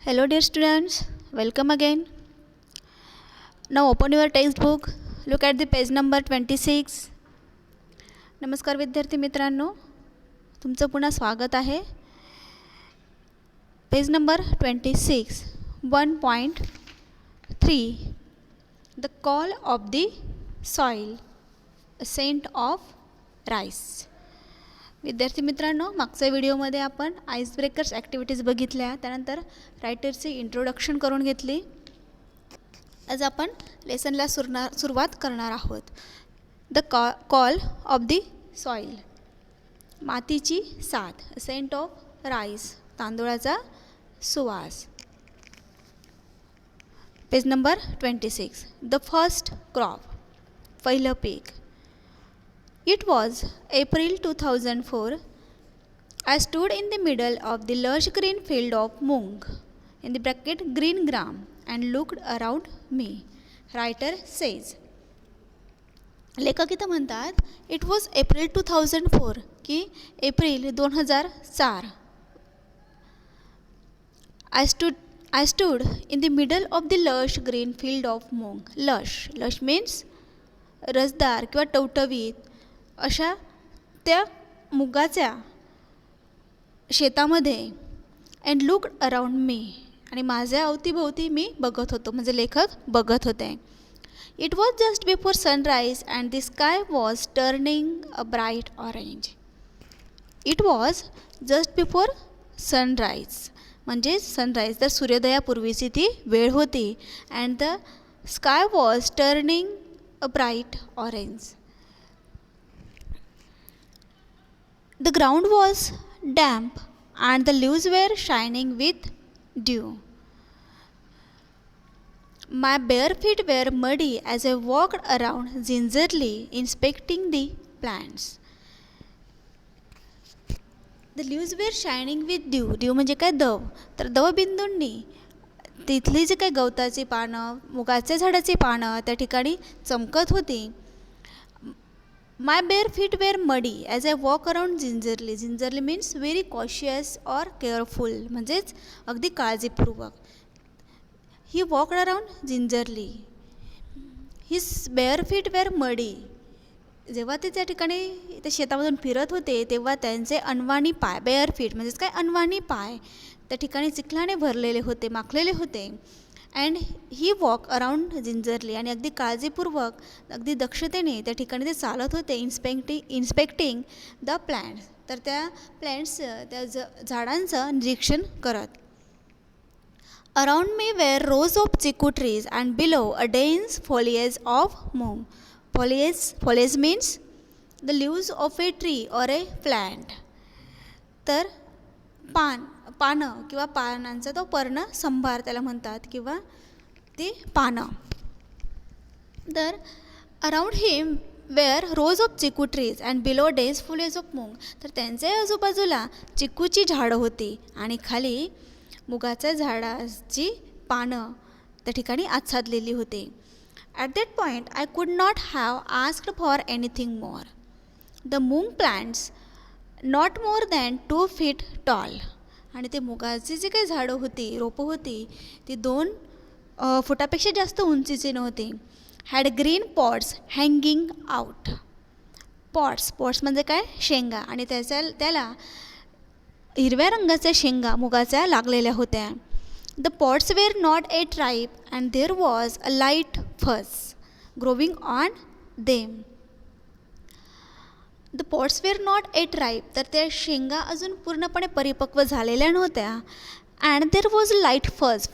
Hello dear students, welcome again. Now open your textbook, look at the page number 26. नमस्कार विद्यार्थी मित्रांनो, तुमचं पुन्हा स्वागत आहे. Page number 26 1.3 The call of the soil, a scent of rice. विद्यार्थी मित्रांनो, मागच्या व्हिडिओमध्ये आपण आइस ब्रेकर्स ॲक्टिव्हिटीज बघितल्या, त्यानंतर रायटरची इंट्रोडक्शन करून घेतली. आज आपण लेसनला सुरुवात करणार आहोत. The call of the soil, मातीची साथ. Saint of rice, तांदूळाचा Suvas. Page number 26 the first crop, पहिलं पीक. It was April 2004. I stood in the middle of the lush green field of mung, in the bracket green gram, and looked around me. Writer says. लेखक इथं म्हणतात it was April 2004 की April 2004. I stood in the middle of the lush green field of mung. Lush means रसदार किंवा टवटवीत अशा त्या मुगाच्या शेतामध्ये. अँड लुक्ड अराउंड मी, आणि माझ्या अवतीभोवती मी बघत होतो, म्हणजे लेखक बघत होते. It was just before sunrise and the sky was turning a bright orange. It was just before sunrise म्हणजे सनराईज, तर सूर्योदयापूर्वीची ती वेळ होती. And the sky was turning a bright orange. The ground was damp and the leaves were shining with dew. My bare feet were muddy as I walked around gingerly inspecting the plants. The leaves were shining with dew. Dew म्हणजे काय, दव. तर दवबिंदूंनी तिथली जी काही गवताची पानं, मुगाच्या झाडाची पानं त्या ठिकाणी चमकत होती. My bare feet were muddy as I walk around gingerly. Gingerly means very cautious or careful, म्हणजेच अगदी काळजीपूर्वक. He walked around gingerly. His bare feet were muddy. जेव्हा ते त्या ठिकाणी त्या शेतामधून फिरत होते तेव्हा त्यांचे अनवाणी पाय, बेअर फीट म्हणजेच काय, अनवाणी पाय त्या ठिकाणी चिखलाने भरलेले होते, माखलेले होते. And he walk around gingerly, आणि अगदी काळजीपूर्वक, अगदी दक्षतेने त्या ठिकाणी ते चालत होते. इन्स्पेक्टिंग द प्लॅन्ट्स, तर त्या प्लॅन्ट्स, त्या झाडांचं निरीक्षण करत. Around me were rows of chiku trees and below a dense foliage of moong. Foliage means the leaves of a tree or a plant. तर पानं किंवा पानांचा तो पर्ण संभार त्याला म्हणतात, किंवा ती पानं. तर around him were rows of chiku trees and below dense foliage of moong. तर त्यांच्या आजूबाजूला चिकूची झाडं होती आणि खाली मुगाच्या झाडाची पानं त्या ठिकाणी आच्छादलेली होती. At that point I could not have asked for anything more. The moong plants not more than 2 feet tall. आणि ते मुगाची जी काही झाडं होती, रोपं होती, ती 2 फुटापेक्षा जास्त उंचीची नव्हती. Had green pots hanging out. Pots म्हणजे काय, शेंगा, आणि त्याला हिरव्या रंगाच्या शेंगा मुगाच्या लागलेल्या होत्या. The pods were not yet ripe and there was a light fuzz growing on them. The pods were not yet ripe, तर त्या शेंगा अजून पूर्णपणे परिपक्व झालेल्या नव्हत्या. And there was light fuzz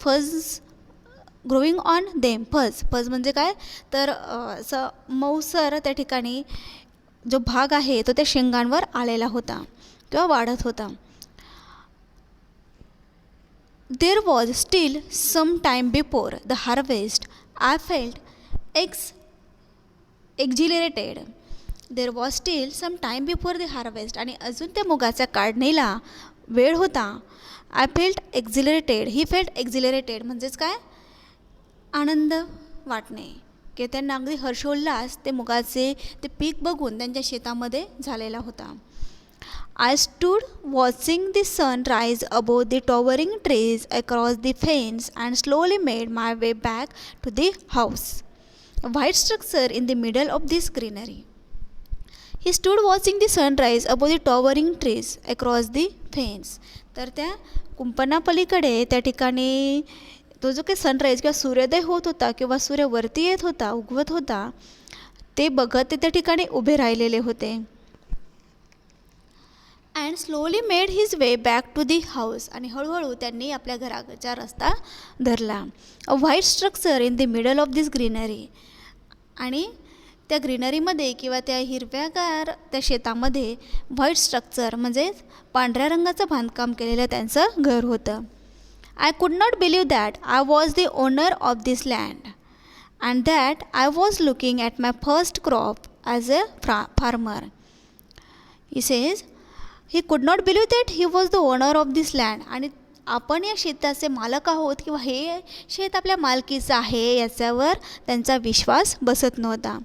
growing on them. Fuzz म्हणजे काय, तर असं मऊसर त्या ठिकाणी जो भाग आहे तो त्या शेंगांवर आलेला होता किंवा वाढत होता. There was still some time before the harvest I felt exhilarated. There was still some time before the harvest, आणि अजून त्या मुगाच्या काढणीला वेळ होता. I felt exhilarated. ही फेल्ट एक्झिलरेटेड म्हणजेच काय, आनंद वाटणे, की त्यांना अगदी हर्षोल्लास ते मुगाचे ते पीक बघून त्यांच्या शेतामध्ये झालेला होता. I stood watching the sun rise above the towering trees across the fens and slowly made my way back to the house, a white structure in the middle of this greenery. He stood watching the sunrise above the towering trees across the fens. तर त्या कुंपणापलीकडे त्या ठिकाणी तो जो काही sunrise किंवा सूर्योदय होत होता किंवा सूर्य वरती येत होता, उगवत होता, ते बघत ते त्या ठिकाणी उभे राहिलेले होते. And slowly made his way back to the house. आणि हळूहळू त्यांनी आपल्या घराचा रस्ता धरला. A white structure in the middle of this greenery. आणि त्या ग्रीनरीमध्ये किंवा त्या हिरव्यागार त्या शेतामध्ये व्हाईट स्ट्रक्चर म्हणजेच पांढऱ्या रंगाचं बांधकाम केलेलं त्यांचं घर होतं. I could not believe that I was the owner of this land and that I was looking at my first crop as a farmer. He says he could not believe that he was the owner of this land. आणि आपण या शेताचे मालक आहोत किंवा हे शेत आपल्या मालकीचं आहे याच्यावर त्यांचा विश्वास बसत नव्हता.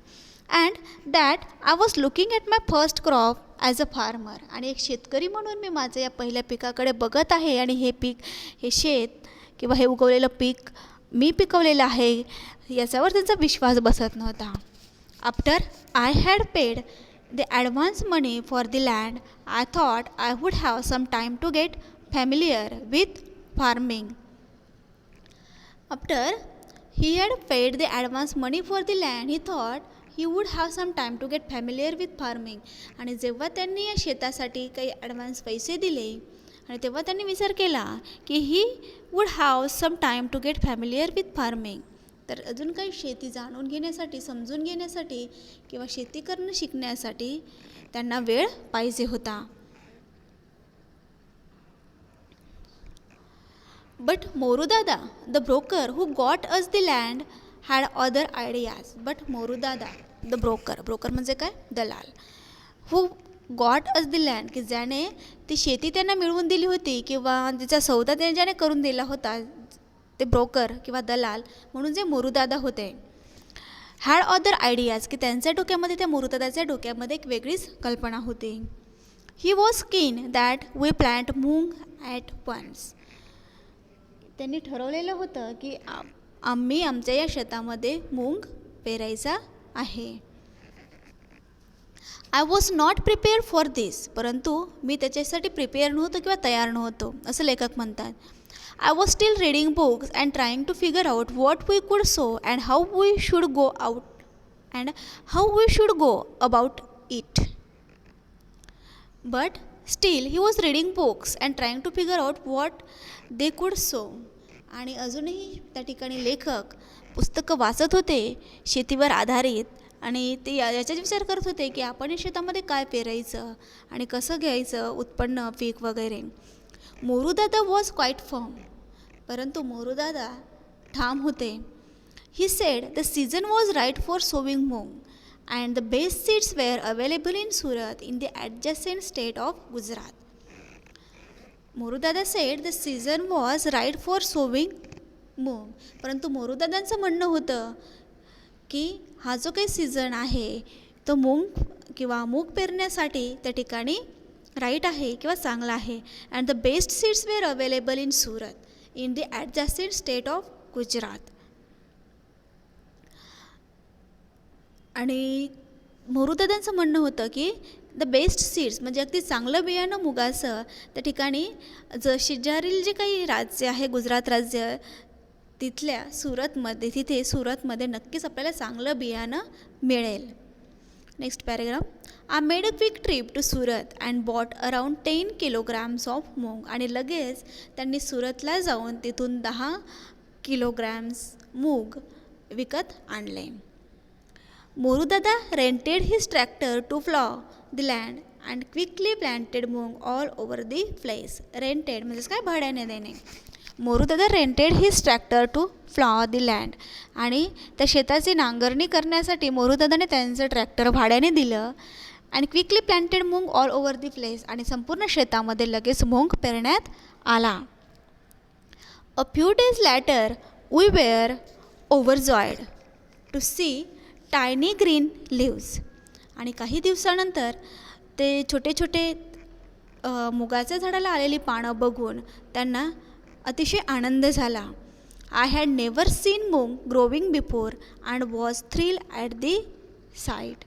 And that I was looking at my first crop as a farmer. आणि एक शेतकरी म्हणून मी माझं या पहिल्या पिकाकडे बघत आहे आणि हे पीक, हे शेत किंवा हे उगवलेलं पीक मी पिकवलेलं आहे याच्यावर त्यांचा विश्वास बसत नव्हता. After I had paid the advance money for the land, I thought I would have some time to get familiar with farming. After he had paid the advance money for the land, he thought he would have some time to get familiar with farming. आणि जेव्हा त्यांनी या शेतासाठी काही advance पैसे दिले आणि तेव्हा त्यांनी विचार केला की he would have some time to get familiar with farming. तर अजून काही शेती जाणून घेण्यासाठी, समजून घेण्यासाठी किंवा शेती करणं शिकण्यासाठी त्यांना वेळ पाहिजे होता. But Morudada the broker who got us the land had other ideas. But Morudada the broker, broker म्हणजे काय, दलाल, who got us the land की ज्याने ती शेती त्यांना मिळवून दिली होती किंवा तिचा सौदा ज्याने करून दिला होता, ते ब्रोकर किंवा दलाल म्हणून जे मोरूदादा होते, हॅड अदर आयडियाज की त्यांच्या डोक्यामध्ये, त्या मोरूदादाच्या डोक्यामध्ये एक वेगळीच कल्पना होती. He was keen that we plant moong at once. त्यांनी ठरवलेलं होतं की आम्ही आमच्या या शेतामध्ये मूग पेरायचा आहे. I was not prepared for this. परंतु मी त्याच्यासाठी प्रिपेअर नव्हतो किंवा तयार नव्हतो असं लेखक म्हणतात. I was still reading books and trying to figure out what we could sow and how we should go about it. But still he was reading books and trying to figure out what they could sow. आणि अजूनही त्या ठिकाणी लेखक पुस्तकं वाचत होते शेतीवर आधारित आणि ते याचाच विचार करत होते की आपण या शेतामध्ये काय पेरायचं आणि कसं घ्यायचं उत्पन्न, पीक वगैरे. Morudada was quite firm. परंतु मोरूदादा ठाम होते. He said the season was right for sowing moong and the best seeds were available in Surat in the adjacent state of Gujarat. Morudada said the season was right for sowing moong. परंतु मोरूदादांचं म्हणणं होतं की हा जो काही सीझन आहे तो मूग पेरण्यासाठी त्या ठिकाणी राईट आहे किंवा चांगला आहे. And the best seeds were available in Surat in the adjusted state of Gujarat. आणि मोरूदादांचं म्हणणं होतं की द बेस्ट सीड्स म्हणजे अगदी चांगलं बियाणं मुगाचं त्या ठिकाणी शेजारील जे काही राज्य आहे गुजरात राज्य तिथल्या तिथे सुरतमध्ये नक्कीच आपल्याला चांगलं बियाणं मिळेल. Next paragraph. I made a quick trip to Surat and bought around 10 kilograms of मूग. आणि लगेच त्यांनी सुरतला जाऊन तिथून 10 किलोग्रॅम्स मूग विकत आणले. Morudada rented his tractor to plough the land and quickly planted moong all over the place. Rented म्हणजेच काय, भाड्याने देणे. Morudada rented his tractor to plough the land. आणि त्या शेताची नांगरणी करण्यासाठी मोरूदादाने त्यांचं ट्रॅक्टर भाड्याने दिलं. आणि quickly planted moong all over the place. आणि संपूर्ण शेतामध्ये लगेच मूग पेरण्यात आला. A few days later we were overjoyed to see tiny green leaves. आणि काही दिवसानंतर ते छोटे छोटे मुगाच्या झाडाला आलेली पानं बघून त्यांना अतिशय आनंद झाला. I had never seen moong growing before and was thrilled at the sight.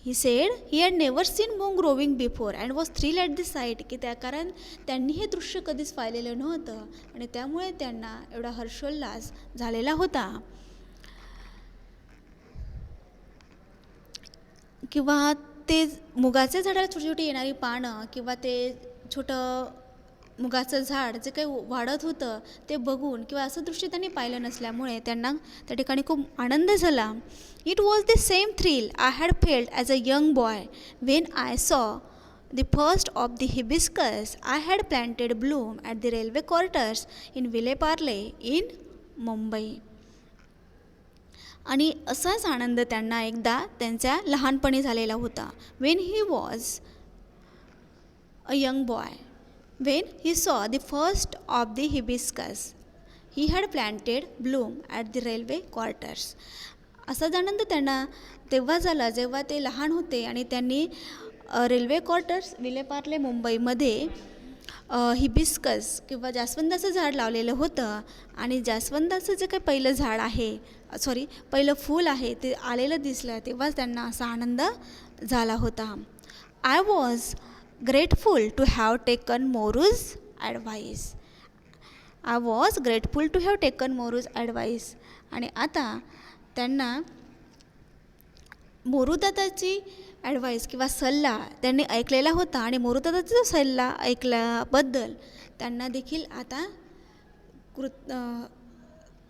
He said he had never seen moong growing before and was thrilled at the sight, की त्या कारण त्यांनी हे दृश्य कधीच पाहिलेलं नव्हतं आणि त्यामुळे त्यांना एवढा हर्षोल्लास झालेला होता. किंवा ते मुगाच्या झाडाला छोटी छोटी येणारी पानं किंवा ते छोटं मुगाचं झाड जे काही वाढत होतं ते बघून किंवा असं दृश्य त्यांनी पाहिलं नसल्यामुळे त्यांना त्या ठिकाणी खूप आनंद झाला. It was the same thrill I had failed as a young boy when I saw the first of the hibiscus I had प्लॅन्टेड Bloom at the railway quarters in Vile Parle in Mumbai. आणि असाच आनंद त्यांना एकदा त्यांच्या लहानपणी झालेला होता. When he was a young boy when he saw the first of the hibiscus he had प्लॅन्टेड Bloom at the railway quarters. असाच आनंद त्यांना तेव्हा झाला जेव्हा ते लहान होते आणि त्यांनी रेल्वे क्वार्टर्स विलेपार्ले मुंबईमध्ये हिबिस्कस किंवा जास्वंदाचं झाड लावलेलं होतं आणि जास्वंदाचं जे काही पहिलं झाड आहे पहिलं फूल आहे ते आलेलं दिसलं तेव्हाच त्यांना असा आनंद झाला होता. I was grateful to have taken Moru's advice. I was grateful to have taken Moru's advice. आणि आता त्यांना मोरूदादाची ॲडवाईस किंवा सल्ला त्यांनी ऐकलेला होता आणि मोरूदादाचा जो सल्ला ऐकल्याबद्दल त्यांना देखील आता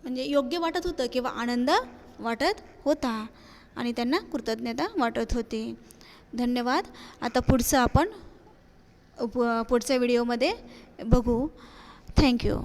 म्हणजे योग्य वाटत होतं किंवा आनंद वाटत होता आणि त्यांना कृतज्ञता वाटत होती. धन्यवाद. आता पुढचं आपण पुढच्या व्हिडिओमध्ये बघू. थँक्यू.